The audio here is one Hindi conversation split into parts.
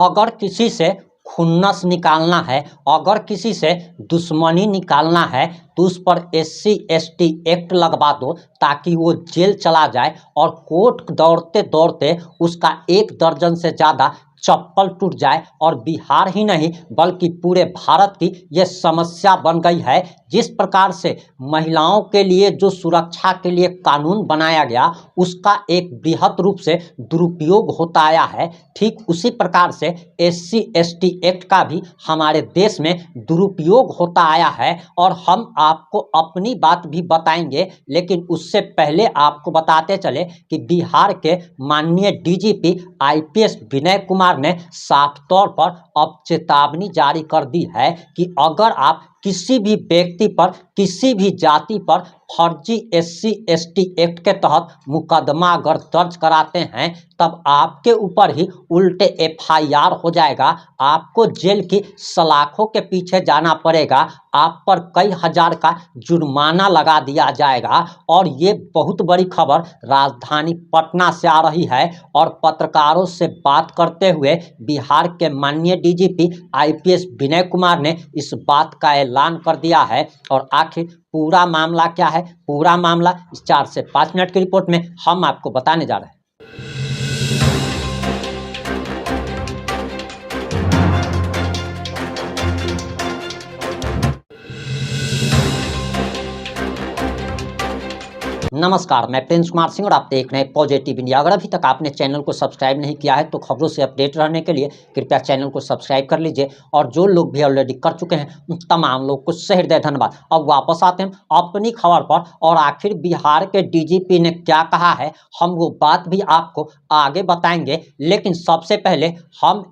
अगर किसी से खुन्नस निकालना है, अगर किसी से दुश्मनी निकालना है तो उस पर SC/ST एक्ट लगवा दो ताकि वो जेल चला जाए और कोर्ट दौड़ते दौड़ते उसका 1 दर्जन से ज़्यादा चप्पल टूट जाए। और बिहार ही नहीं बल्कि पूरे भारत की ये समस्या बन गई है। जिस प्रकार से महिलाओं के लिए जो सुरक्षा के लिए कानून बनाया गया उसका एक बृहत रूप से दुरुपयोग होता आया है, ठीक उसी प्रकार से SC/ST एक्ट का भी हमारे देश में दुरुपयोग होता आया है। और हम आपको अपनी बात भी बताएंगे, लेकिन उससे पहले आपको बताते चले कि बिहार के माननीय DGP IPS विनय कुमार ने साफ तौर पर अब चेतावनी जारी कर दी है कि अगर आप किसी भी व्यक्ति पर, किसी भी जाति पर फर्जी SC/ST एक्ट के तहत मुकदमा अगर दर्ज कराते हैं तब आपके ऊपर ही उल्टे FIR हो जाएगा, आपको जेल की सलाखों के पीछे जाना पड़ेगा, आप पर कई हजार का जुर्माना लगा दिया जाएगा। और ये बहुत बड़ी खबर राजधानी पटना से आ रही है और पत्रकारों से बात करते हुए बिहार के माननीय DGP IPS विनय कुमार ने इस बात का ऐलान कर दिया है। और आखिर पूरा मामला क्या है, पूरा मामला इस 4 से 5 मिनट की रिपोर्ट में हम आपको बताने जा रहे हैं। नमस्कार, मैं प्रिंस कुमार सिंह और आप देख रहे हैं पॉजिटिव इंडिया। अगर अभी तक आपने चैनल को सब्सक्राइब नहीं किया है तो खबरों से अपडेट रहने के लिए कृपया चैनल को सब्सक्राइब कर लीजिए। और जो लोग भी ऑलरेडी कर चुके हैं उन तमाम लोग को सहृदय धन्यवाद। अब वापस आते हैं अपनी खबर पर और आखिर बिहार के DGP ने क्या कहा है हम वो बात भी आपको आगे बताएंगे। लेकिन सबसे पहले हम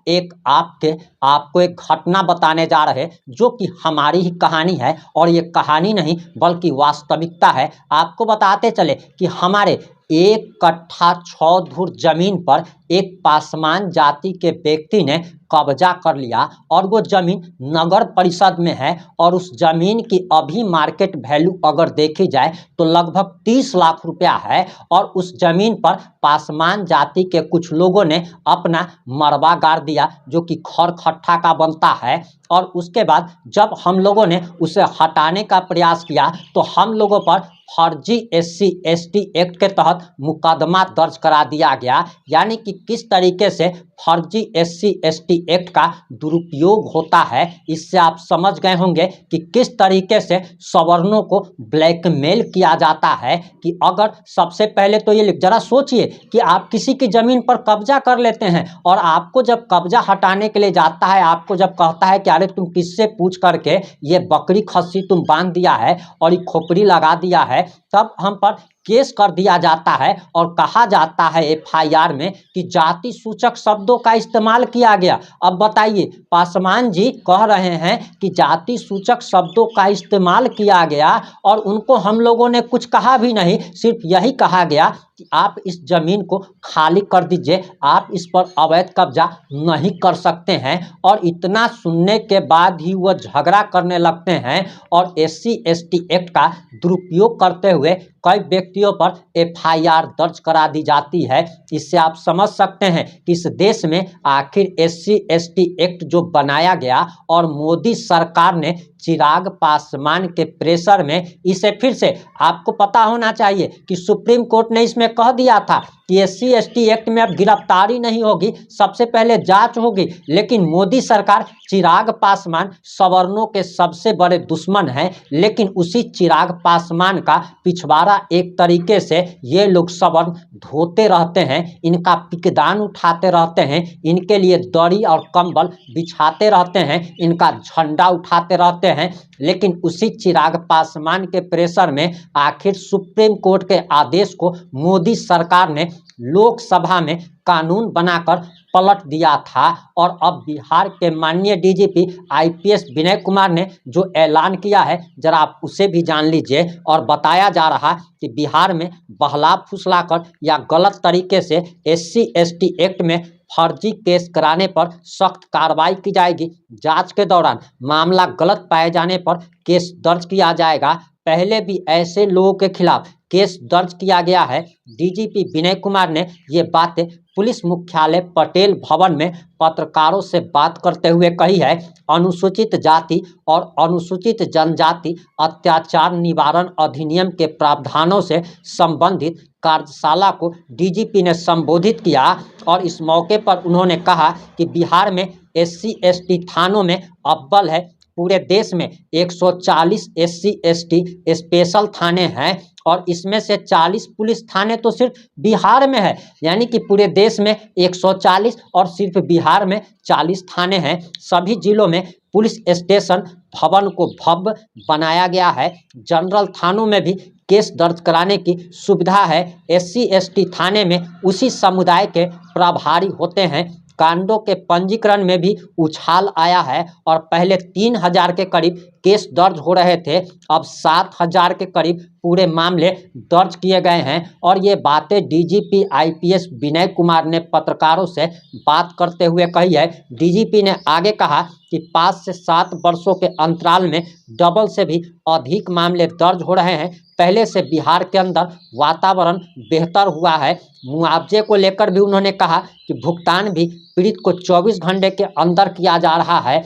आपको एक घटना बताने जा रहे हैं जो कि हमारी ही कहानी है। और ये कहानी नहीं बल्कि वास्तविकता है। आपको बताते चले कि हमारे 1 कट्ठा 6 धुर जमीन पर एक पासवान जाति के व्यक्ति ने कब्जा कर लिया और वो जमीन नगर परिषद में है। और उस जमीन की अभी मार्केट वैल्यू अगर देखी जाए तो लगभग 30 लाख रुपया है। और उस जमीन पर पासवान जाति के कुछ लोगों ने अपना मरबा गाड़ दिया जो कि खरखट्टा का बनता है। और उसके बाद जब हम लोगों ने उसे हटाने का प्रयास किया तो हम लोगों पर फर्जी SC/ST एक्ट के तहत मुकदमा दर्ज करा दिया गया। यानी कि किस तरीके से फर्जी SC/ST एक्ट का दुरुपयोग होता है इससे आप समझ गए होंगे कि किस तरीके से सवर्णों को ब्लैकमेल किया जाता है। कि अगर सबसे पहले तो ये जरा सोचिए कि आप किसी की जमीन पर कब्जा कर लेते हैं और आपको जब कब्जा हटाने के लिए जाता है, आपको जब कहता है कि अरे तुम किससे पूछ करके ये बकरी खस्सी तुम बांध दिया है और ये खोपड़ी लगा दिया है, तब हम पर केस कर दिया जाता है और कहा जाता है FIR में कि जाति सूचक शब्दों का इस्तेमाल किया गया। अब बताइए, पासवान जी कह रहे हैं कि जाति सूचक शब्दों का इस्तेमाल किया गया और उनको हम लोगों ने कुछ कहा भी नहीं, सिर्फ यही कहा गया कि आप इस जमीन को खाली कर दीजिए, आप इस पर अवैध कब्जा नहीं कर सकते हैं। और इतना सुनने के बाद ही वह झगड़ा करने लगते हैं और SC/ST एक्ट का दुरुपयोग करते हुए कई व्यक्तियों पर FIR दर्ज करा दी जाती है। इससे आप समझ सकते हैं कि इस देश में आखिर SC/ST एक्ट जो बनाया गया और मोदी सरकार ने चिराग पासवान के प्रेशर में इसे फिर से, आपको पता होना चाहिए कि सुप्रीम कोर्ट ने इसमें कह दिया था कि SC/ST एक्ट में अब गिरफ्तारी नहीं होगी, सबसे पहले जांच होगी। लेकिन मोदी सरकार, चिराग पासवान सवर्णों के सबसे बड़े दुश्मन हैं, लेकिन उसी चिराग पासवान का पिछवाड़ा एक तरीके से ये लोग सवर्ण धोते रहते हैं, इनका पिकदान उठाते रहते हैं, इनके लिए दरी और कंबल बिछाते रहते हैं, इनका झंडा उठाते रहते हैं। लेकिन उसी चिराग पासवान के प्रेशर में आखिर सुप्रीम कोर्ट के आदेश को मोदी सरकार ने लोकसभा में कानून बनाकर पलट दिया था। और अब बिहार के माननीय DGP IPS विनय कुमार ने जो ऐलान किया है जरा आप उसे भी जान लीजिए। और बताया जा रहा कि बिहार में बहला फुसलाकर या गलत तरीके से SC/ST एक्ट में फर्जी केस कराने पर सख्त कार्रवाई की जाएगी। जांच के दौरान मामला गलत पाए जाने पर केस दर्ज किया जाएगा। पहले भी ऐसे लोगों के खिलाफ केस दर्ज किया गया है। डीजीपी विनय कुमार ने ये बातें पुलिस मुख्यालय पटेल भवन में पत्रकारों से बात करते हुए कही है। अनुसूचित जाति और अनुसूचित जनजाति अत्याचार निवारण अधिनियम के प्रावधानों से संबंधित कार्यशाला को डीजीपी ने संबोधित किया और इस मौके पर उन्होंने कहा कि बिहार में SC ST थानों में अव्वल है। पूरे देश में 140 SC ST स्पेशल थाने हैं और इसमें से 40 पुलिस थाने तो सिर्फ बिहार में है, यानी कि पूरे देश में 140 और सिर्फ बिहार में 40 थाने हैं। सभी जिलों में पुलिस स्टेशन भवन को भव्य बनाया गया है। जनरल थानों में भी केस दर्ज कराने की सुविधा है। SC ST थाने में उसी समुदाय के प्रभारी होते हैं। कांडों के पंजीकरण में भी उछाल आया है और पहले 3000 के करीब केस दर्ज हो रहे थे, अब 7000 के करीब पूरे मामले दर्ज किए गए हैं। और ये बातें डीजीपी IPS विनय कुमार ने पत्रकारों से बात करते हुए कही है। डीजीपी ने आगे कहा कि 5 से 7 वर्षों के अंतराल में डबल से भी अधिक मामले दर्ज हो रहे हैं। पहले से बिहार के अंदर वातावरण बेहतर हुआ है। मुआवजे को लेकर भी उन्होंने कहा कि भुगतान भी पीड़ित को 24 घंटे के अंदर किया जा रहा है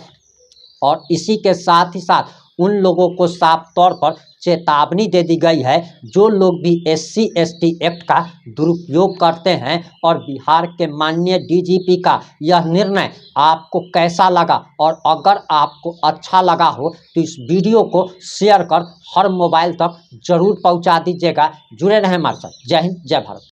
और इसी के साथ ही साथ उन लोगों को साफ तौर पर चेतावनी दे दी गई है जो लोग भी SC ST एक्ट का दुरुपयोग करते हैं। और बिहार के माननीय डीजीपी का यह निर्णय आपको कैसा लगा, और अगर आपको अच्छा लगा हो तो इस वीडियो को शेयर कर हर मोबाइल तक जरूर पहुंचा दीजिएगा। जुड़े रहें हमारे साथ। जय हिंद, जय भारत।